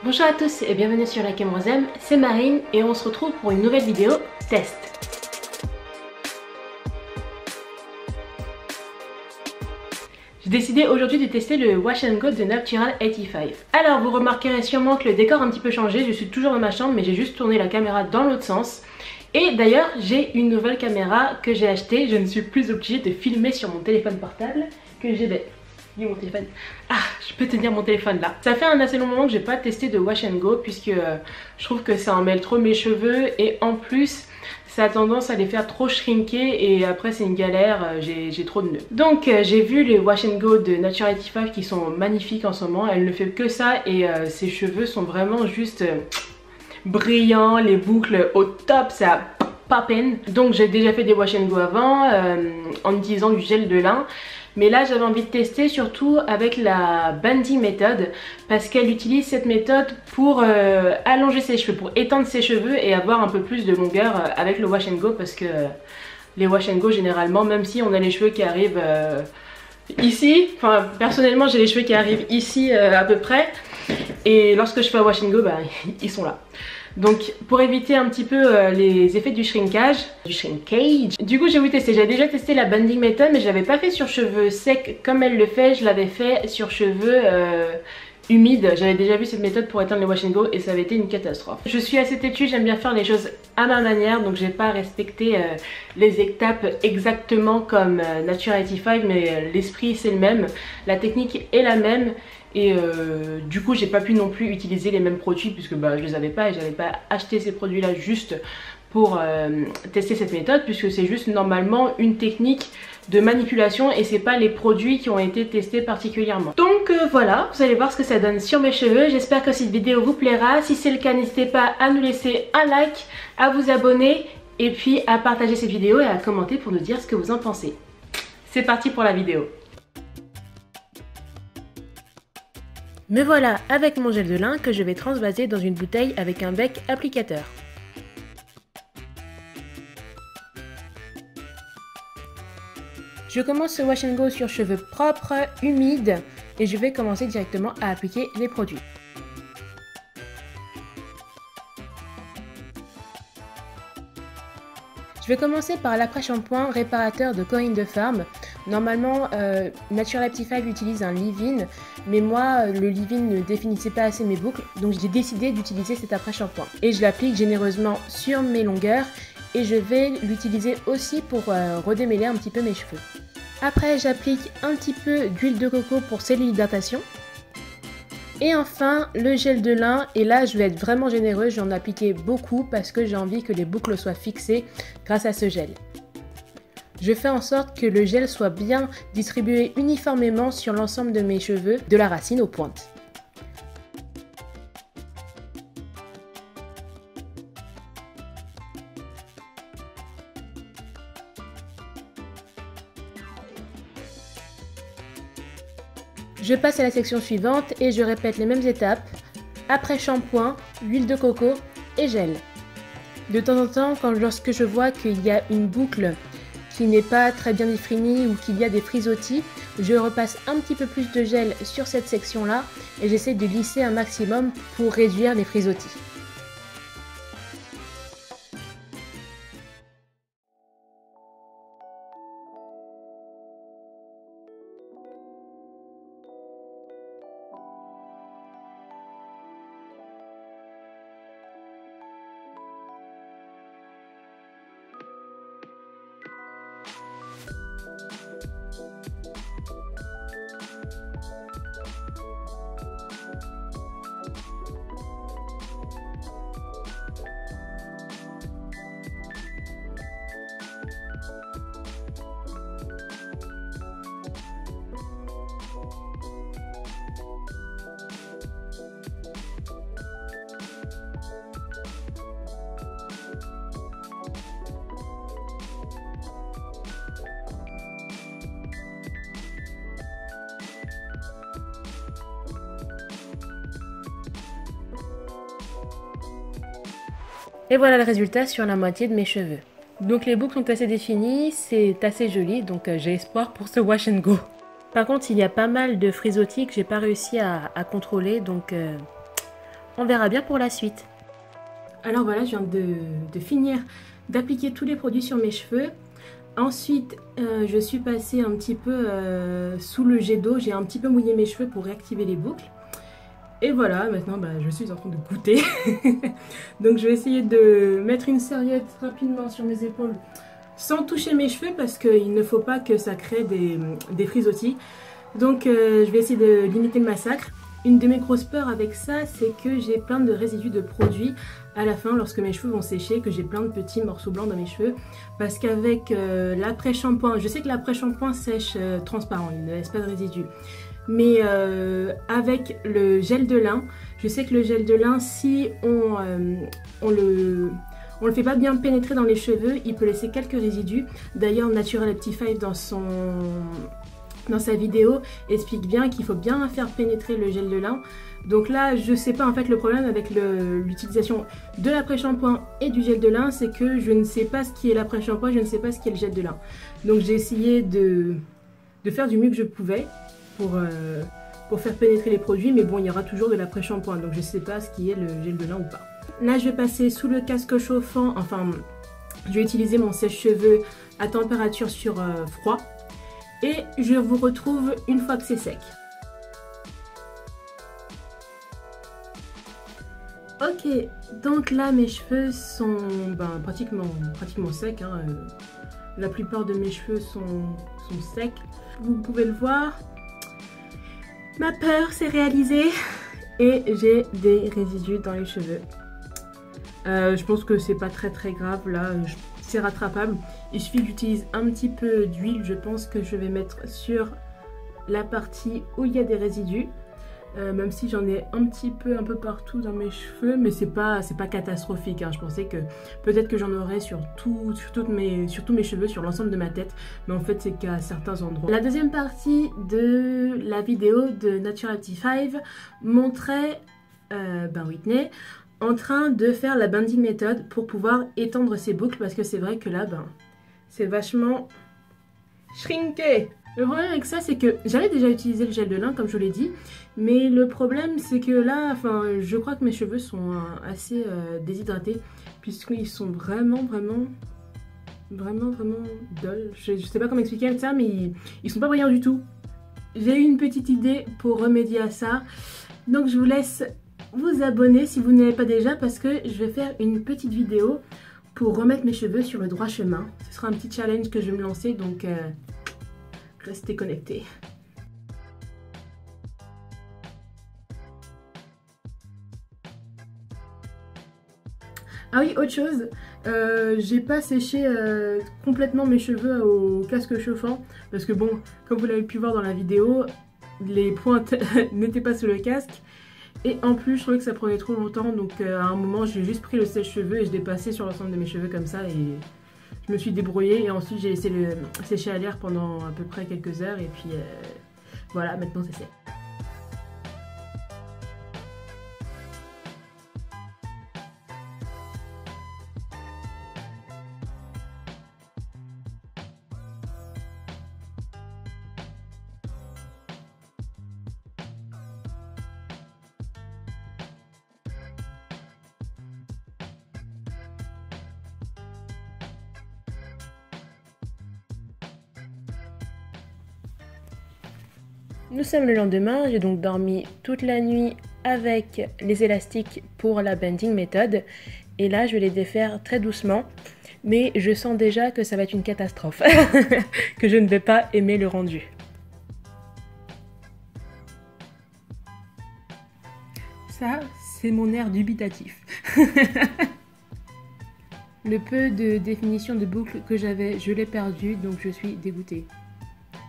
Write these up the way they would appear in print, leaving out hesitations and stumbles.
Bonjour à tous et bienvenue sur la Camrosem, c'est Marine et on se retrouve pour une nouvelle vidéo test. J'ai décidé aujourd'hui de tester le Wash & Go de Natural 85. Alors vous remarquerez sûrement que le décor a un petit peu changé, je suis toujours dans ma chambre mais j'ai juste tourné la caméra dans l'autre sens. Et d'ailleurs j'ai une nouvelle caméra que j'ai achetée, je ne suis plus obligée de filmer sur mon téléphone portable que j'ai... Mon téléphone. Ah, je peux tenir mon téléphone là. Ça fait un assez long moment que j'ai pas testé de Wash & Go puisque je trouve que ça emmêle trop mes cheveux et en plus ça a tendance à les faire trop shrinker et après c'est une galère, j'ai trop de nœuds. Donc j'ai vu les Wash & Go de Natural 85 qui sont magnifiques en ce moment, elle ne fait que ça et ses cheveux sont vraiment juste brillants, les boucles au top, ça pas peine. Donc j'ai déjà fait des Wash & Go avant en utilisant du gel de lin. Mais là j'avais envie de tester surtout avec la Bending méthode parce qu'elle utilise cette méthode pour allonger ses cheveux, pour étendre ses cheveux et avoir un peu plus de longueur avec le Wash & Go parce que les Wash & Go généralement, même si on a les cheveux qui arrivent ici, enfin personnellement j'ai les cheveux qui arrivent ici à peu près et lorsque je fais un Wash & Go bah, ils sont là. Donc pour éviter un petit peu les effets du shrinkage, du coup j'ai voulu tester. J'avais déjà testé la Bending méthode mais je l'avais pas fait sur cheveux secs comme elle le fait, je l'avais fait sur cheveux humides. J'avais déjà vu cette méthode pour éteindre les Wash & Go et ça avait été une catastrophe. Je suis assez têtue, j'aime bien faire les choses à ma manière donc j'ai pas respecté les étapes exactement comme Natural 85 mais l'esprit c'est le même, la technique est la même. Et du coup j'ai pas pu non plus utiliser les mêmes produits puisque bah, je les avais pas et j'avais pas acheté ces produits là juste pour tester cette méthode puisque c'est juste normalement une technique de manipulation et c'est pas les produits qui ont été testés particulièrement. Donc voilà, vous allez voir ce que ça donne sur mes cheveux. J'espère que cette vidéo vous plaira. Si c'est le cas, n'hésitez pas à nous laisser un like, à vous abonner et puis à partager cette vidéo et à commenter pour nous dire ce que vous en pensez. C'est parti pour la vidéo. Me voilà avec mon gel de lin que je vais transvaser dans une bouteille avec un bec applicateur. Je commence ce Wash & Go sur cheveux propres, humides et je vais commencer directement à appliquer les produits. Je vais commencer par l'après-shampoing réparateur de Corinne de Farm. Normalement, Natural 85 utilise un leave-in, mais moi, le leave-in ne définissait pas assez mes boucles, donc j'ai décidé d'utiliser cet après-shampoing. Et je l'applique généreusement sur mes longueurs, et je vais l'utiliser aussi pour redémêler un petit peu mes cheveux. Après, j'applique un petit peu d'huile de coco pour sceller l'hydratation. Et enfin, le gel de lin, et là je vais être vraiment généreuse, j'en ai appliqué beaucoup parce que j'ai envie que les boucles soient fixées grâce à ce gel. Je fais en sorte que le gel soit bien distribué uniformément sur l'ensemble de mes cheveux, de la racine aux pointes. Je passe à la section suivante et je répète les mêmes étapes. Après shampoing, huile de coco et gel. De temps en temps, lorsque je vois qu'il y a une boucle qui n'est pas très bien définie ou qu'il y a des frisottis, je repasse un petit peu plus de gel sur cette section-là et j'essaie de lisser un maximum pour réduire les frisottis. Et voilà le résultat sur la moitié de mes cheveux. Donc les boucles sont assez définies, c'est assez joli, donc j'ai espoir pour ce Wash & Go. Par contre, il y a pas mal de frisottis que j'ai pas réussi à contrôler, donc on verra bien pour la suite. Alors voilà, je viens de finir d'appliquer tous les produits sur mes cheveux. Ensuite, je suis passée un petit peu sous le jet d'eau. J'ai un petit peu mouillé mes cheveux pour réactiver les boucles. Et voilà, maintenant je suis en train de goûter. Donc je vais essayer de mettre une serviette rapidement sur mes épaules sans toucher mes cheveux parce qu'il ne faut pas que ça crée des frisottis. Donc je vais essayer de limiter le massacre. Une de mes grosses peurs avec ça, c'est que j'ai plein de résidus de produits à la fin lorsque mes cheveux vont sécher, que j'ai plein de petits morceaux blancs dans mes cheveux. Parce qu'avec l'après-shampoing, je sais que l'après-shampoing sèche transparent, il ne laisse pas de résidus. Mais avec le gel de lin, je sais que le gel de lin, si on le fait pas bien pénétrer dans les cheveux, il peut laisser quelques résidus. D'ailleurs, Natural Optify dans sa vidéo explique bien qu'il faut bien faire pénétrer le gel de lin. Donc là, je sais pas, en fait le problème avec l'utilisation de l'après-shampoing et du gel de lin, c'est que je ne sais pas ce qui est l'après-shampoing, je ne sais pas ce qui est le gel de lin. Donc j'ai essayé de faire du mieux que je pouvais pour faire pénétrer les produits, mais bon, il y aura toujours de l'après-shampoing, donc je sais pas ce qui est le gel de lin ou pas. Là, je vais passer sous le casque chauffant, enfin, je vais utiliser mon sèche-cheveux à température sur froid. Et je vous retrouve une fois que c'est sec. Ok, donc là mes cheveux sont pratiquement secs. Hein. La plupart de mes cheveux sont secs. Vous pouvez le voir. Ma peur s'est réalisée et j'ai des résidus dans les cheveux. Je pense que c'est pas très grave là. C'est rattrapable. Il suffit que j'utilise un petit peu d'huile. Je pense que je vais mettre sur la partie où il y a des résidus. Même si j'en ai un peu partout dans mes cheveux, mais c'est pas catastrophique. Hein. Je pensais que peut-être que j'en aurais sur tous mes cheveux, sur l'ensemble de ma tête. Mais en fait, c'est qu'à certains endroits. La deuxième partie de la vidéo de Natural Optify montrait Whitney en train de faire la bending méthode pour pouvoir étendre ses boucles, parce que c'est vrai que là, c'est vachement shrinké. Le problème avec ça, c'est que j'avais déjà utilisé le gel de lin, comme je vous l'ai dit, mais le problème, c'est que là, je crois que mes cheveux sont assez déshydratés, puisqu'ils sont vraiment dull. Je sais pas comment expliquer ça, mais ils sont pas brillants du tout. J'ai eu une petite idée pour remédier à ça, donc je vous laisse vous abonner si vous ne l'avez pas déjà, parce que je vais faire une petite vidéo pour remettre mes cheveux sur le droit chemin. Ce sera un petit challenge que je vais me lancer, donc restez connectés. Ah oui, autre chose, j'ai pas séché complètement mes cheveux au casque chauffant, parce que bon, comme vous l'avez pu voir dans la vidéo, les pointes n'étaient pas sous le casque. Et en plus, je trouvais que ça prenait trop longtemps, donc à un moment, j'ai juste pris le sèche-cheveux et je l'ai passé sur l'ensemble de mes cheveux comme ça, et je me suis débrouillée. Et ensuite, j'ai laissé le sécher à l'air pendant à peu près quelques heures, et puis voilà, maintenant c'est sec. Nous sommes le lendemain, j'ai donc dormi toute la nuit avec les élastiques pour la bending méthode. Et là, je vais les défaire très doucement, mais je sens déjà que ça va être une catastrophe, que je ne vais pas aimer le rendu. Ça, c'est mon air dubitatif. Le peu de définition de boucle que j'avais, je l'ai perdu, donc je suis dégoûtée.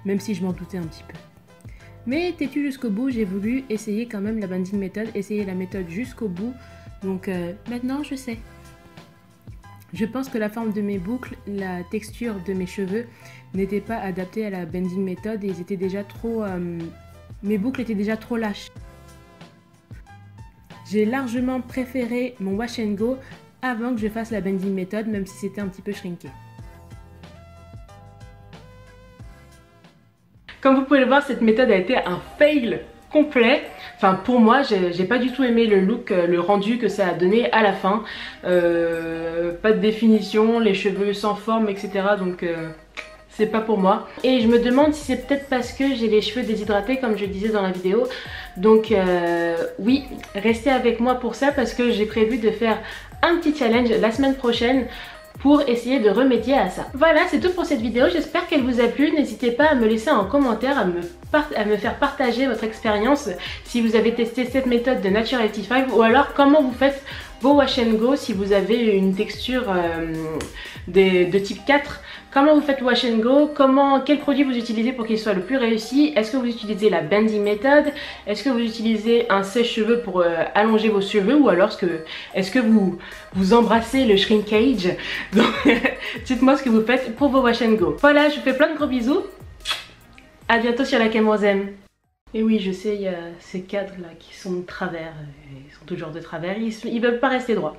Même si je m'en doutais un petit peu. Mais têtu jusqu'au bout, j'ai voulu essayer quand même la bending méthode, essayer la méthode jusqu'au bout. Donc maintenant, je sais. Je pense que la forme de mes boucles, la texture de mes cheveux n'était pas adaptée à la bending méthode et ils étaient déjà trop... mes boucles étaient déjà trop lâches. J'ai largement préféré mon wash and go avant que je fasse la bending méthode, même si c'était un petit peu shrinké. Comme vous pouvez le voir, cette méthode a été un fail complet. Enfin pour moi, j'ai pas du tout aimé le look, le rendu que ça a donné à la fin. Pas de définition, les cheveux sans forme, etc. Donc c'est pas pour moi. Et je me demande si c'est peut-être parce que j'ai les cheveux déshydratés comme je le disais dans la vidéo. Donc oui, restez avec moi pour ça parce que j'ai prévu de faire un petit challenge la semaine prochaine pour essayer de remédier à ça. Voilà, c'est tout pour cette vidéo, j'espère qu'elle vous a plu. N'hésitez pas à me laisser en commentaire, à me faire partager votre expérience si vous avez testé cette méthode de Nature 85 ou alors comment vous faites vos wash and go si vous avez une texture de type 4. Comment vous faites wash and go, quel produit vous utilisez pour qu'il soit le plus réussi. Est-ce que vous utilisez la bending méthode? Est-ce que vous utilisez un sèche-cheveux pour allonger vos cheveux? Ou alors est-ce que vous embrassez le shrinkage? Donc dites-moi ce que vous faites pour vos wash and go. Voilà, je vous fais plein de gros bisous. À bientôt sur la Camrosem. Et oui, je sais, il y a ces cadres là qui sont de travers. Ils sont toujours de travers, ils veulent pas rester droits.